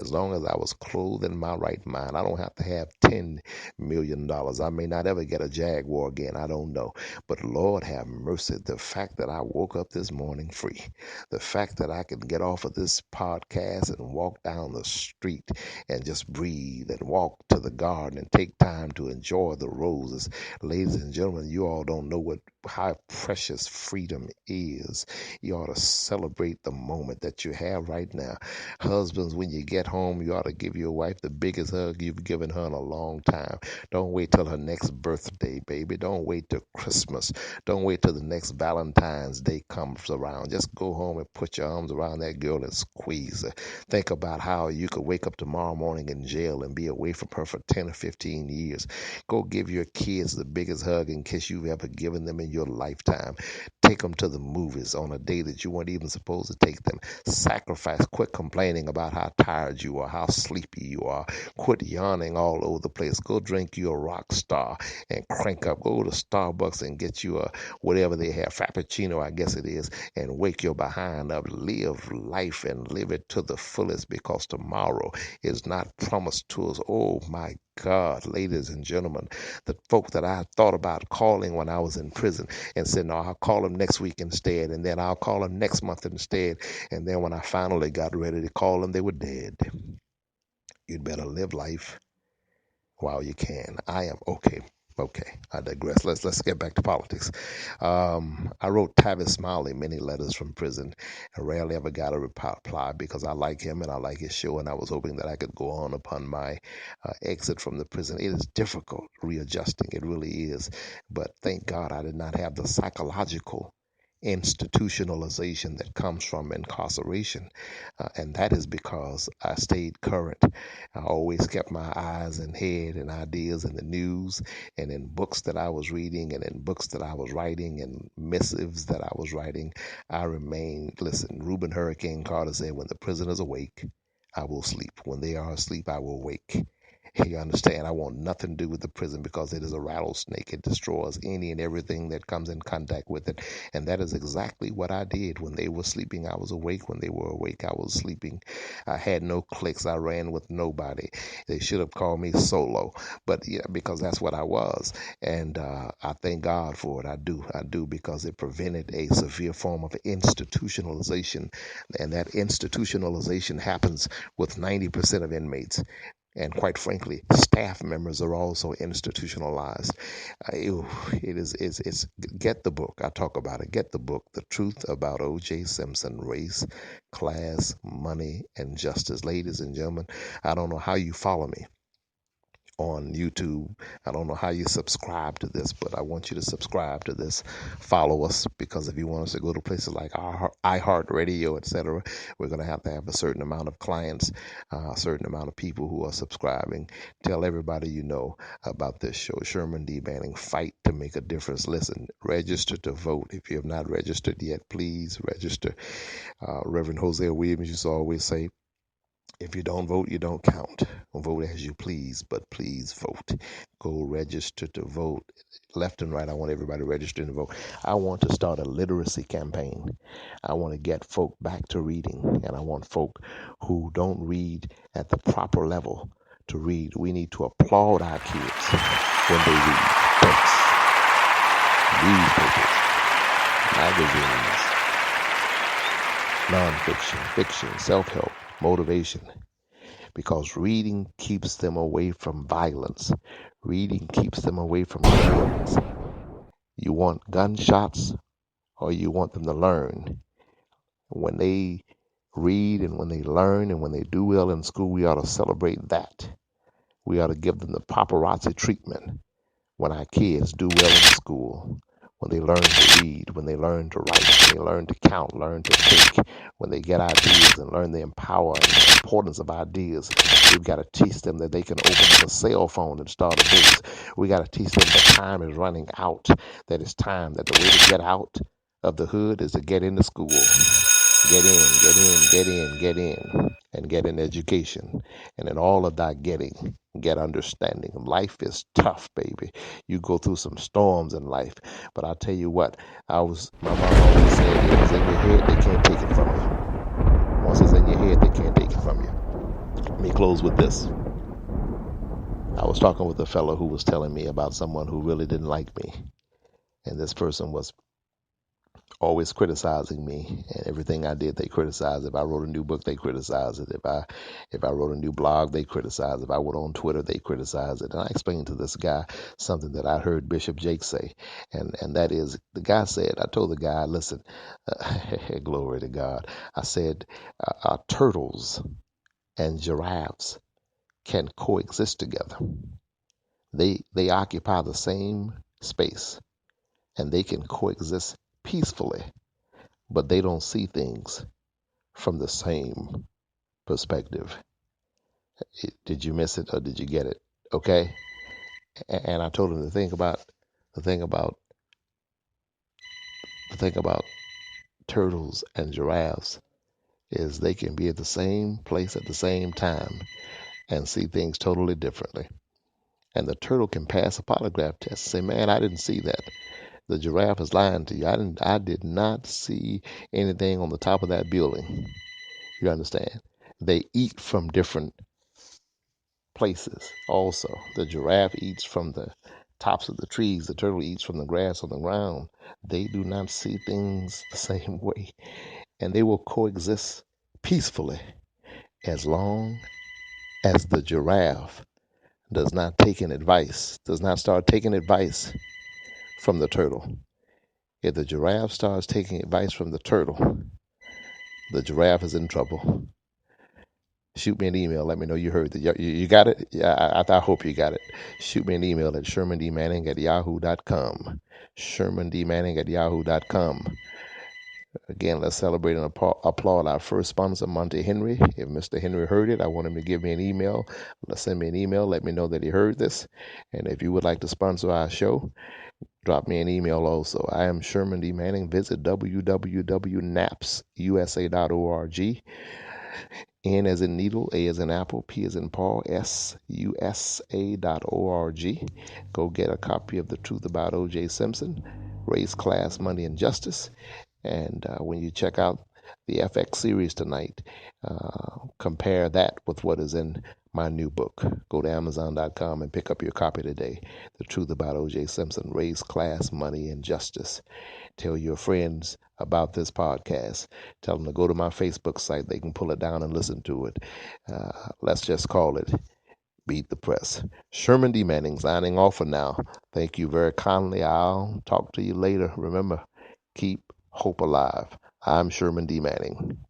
As long as I was clothed in my right mind, I don't have to have $10 million. I may not ever get a Jaguar again. I don't know. But Lord have mercy. The fact that I woke up this morning free, the fact that I can get off of this podcast and walk down the street and just breathe and walk to the garden and take time to enjoy the roses. Ladies and gentlemen, you all don't know how precious freedom is. You ought to celebrate the moment that you have right now. Husbands, when you get home, you ought to give your wife the biggest hug you've given her in a long time. Don't wait till her next birthday, baby. Don't wait till Christmas. Don't wait till the next Valentine's Day comes around. Just go home and put your arms around that girl and squeeze her. Think about how you could wake up tomorrow morning in jail and be away from her for 10 or 15 years. Go give your kids the biggest hug and kiss you've ever given them in your lifetime. Take them to the movies on a day that you weren't even supposed to take them. Sacrifice. Quit complaining about how tired you are, how sleepy you are. Quit yawning all over the place. Go drink you a rock star and crank up. Go to Starbucks and get you a whatever they have, Frappuccino, I guess it is, and wake your behind up. Live life and live it to the fullest, because tomorrow is not promised to us. Oh my God, ladies and gentlemen, the folk that I thought about calling when I was in prison and said, no, I'll call them next week instead, and then I'll call them next month instead. And then when I finally got ready to call them, they were dead. You'd better live life while you can. I am okay. Okay, I digress. Let's get back to politics. I wrote Tavis Smiley many letters from prison. I rarely ever got a reply because I like him and I like his show, and I was hoping that I could go on upon my exit from the prison. It is difficult readjusting. It really is. But thank God I did not have the psychological institutionalization that comes from incarceration. And that is because I stayed current. I always kept my eyes and head and ideas in the news and in books that I was reading and in books that I was writing and missives that I was writing. I remained, listen, Reuben Hurricane Carter said, when the prisoners awake, I will sleep. When they are asleep, I will wake. You understand? I want nothing to do with the prison because it is a rattlesnake. It destroys any and everything that comes in contact with it. And that is exactly what I did. When they were sleeping, I was awake. When they were awake, I was sleeping. I had no cliques. I ran with nobody. They should have called me solo, but yeah, because that's what I was. And I thank God for it. I do, because it prevented a severe form of institutionalization. And that institutionalization happens with 90% of inmates. And quite frankly, staff members are also institutionalized. It's get the book. I talk about it. Get the book, The Truth About O.J. Simpson, Race, Class, Money, and Justice. Ladies and gentlemen, I don't know how you follow me on YouTube. I don't know how you subscribe to this, but I want you to subscribe to this. Follow us, because if you want us to go to places like iHeartRadio, etc., we're going to have a certain amount of clients, a certain amount of people who are subscribing. Tell everybody you know about this show. Sherman D. Banning, fight to make a difference. Listen, register to vote. If you have not registered yet, please register. Reverend Hosea Williams used to always say, if you don't vote, you don't count. Vote as you please, but please vote. Go register to vote. Left and right, I want everybody registering to vote. I want to start a literacy campaign. I want to get folk back to reading, and I want folk who don't read at the proper level to read. We need to applaud our kids when they read books, newspapers, magazines, nonfiction, fiction, self-help, motivation, because reading keeps them away from violence. Reading keeps them away from guns. You want gunshots, or you want them to learn? When they read and when they learn and when they do well in school, we ought to celebrate that. We ought to give them the paparazzi treatment when our kids do well in school, when they learn to read, when they learn to write, when they learn to count, learn to think, when they get ideas and learn the power and the importance of ideas. We've got to teach them that they can open up a cell phone and start a business. We got to teach them that time is running out, that it's time, that the way to get out of the hood is to get into school. Get in, and get an education. And in all of that getting, get understanding. Life is tough, baby. You go through some storms in life. But I'll tell you what, my mom always said, if it's in your head, they can't take it from you. Once it's in your head, they can't take it from you. Let me close with this. I was talking with a fellow who was telling me about someone who really didn't like me. And this person was always criticizing me, and everything I did they criticized. If I wrote a new book, they criticized it. If I wrote a new blog, they criticized it. If I went on Twitter, they criticized it. And I explained to this guy something that I heard Bishop Jake say, and that is, the guy said, I told the guy, listen, glory to God. I said, turtles and giraffes can coexist together. They occupy the same space, and they can coexist peacefully, but they don't see things from the same perspective. Did you miss it or did you get it? Okay. And I told him the thing about the thing about turtles and giraffes is they can be at the same place at the same time and see things totally differently. And the turtle can pass a polygraph test and say, man, I didn't see that. The giraffe is lying to you. I did not see anything on the top of that building. You understand? They eat from different places also. The giraffe eats from the tops of the trees, the turtle eats from the grass on the ground. They do not see things the same way, and they will coexist peacefully as long as the giraffe does not start taking advice from the turtle. If the giraffe starts taking advice from the turtle, the giraffe is in trouble. Shoot me an email. Let me know you heard that. You got it? Yeah, I hope you got it. Shoot me an email at shermandmanning@yahoo.com. shermandmanning@yahoo.com. Again, let's celebrate and applaud our first sponsor, Monty Henry. If Mr. Henry heard it, I want him to give me an email. Send me an email. Let me know that he heard this. And if you would like to sponsor our show, drop me an email also. I am Sherman D. Manning. Visit www.napsusa.org. N as in needle, A as in apple, P as in Paul, SUSA.org. Go get a copy of The Truth About O.J. Simpson, Race, Class, Money, and Justice. And when you check out the FX series tonight, compare that with what is in my new book. Go to Amazon.com and pick up your copy today. The Truth About O.J. Simpson, Race, Class, Money, and Justice. Tell your friends about this podcast. Tell them to go to my Facebook site. They can pull it down and listen to it. Let's just call it Beat the Press. Sherman D. Manning signing off for now. Thank you very kindly. I'll talk to you later. Remember, keep hope alive. I'm Sherman D. Manning.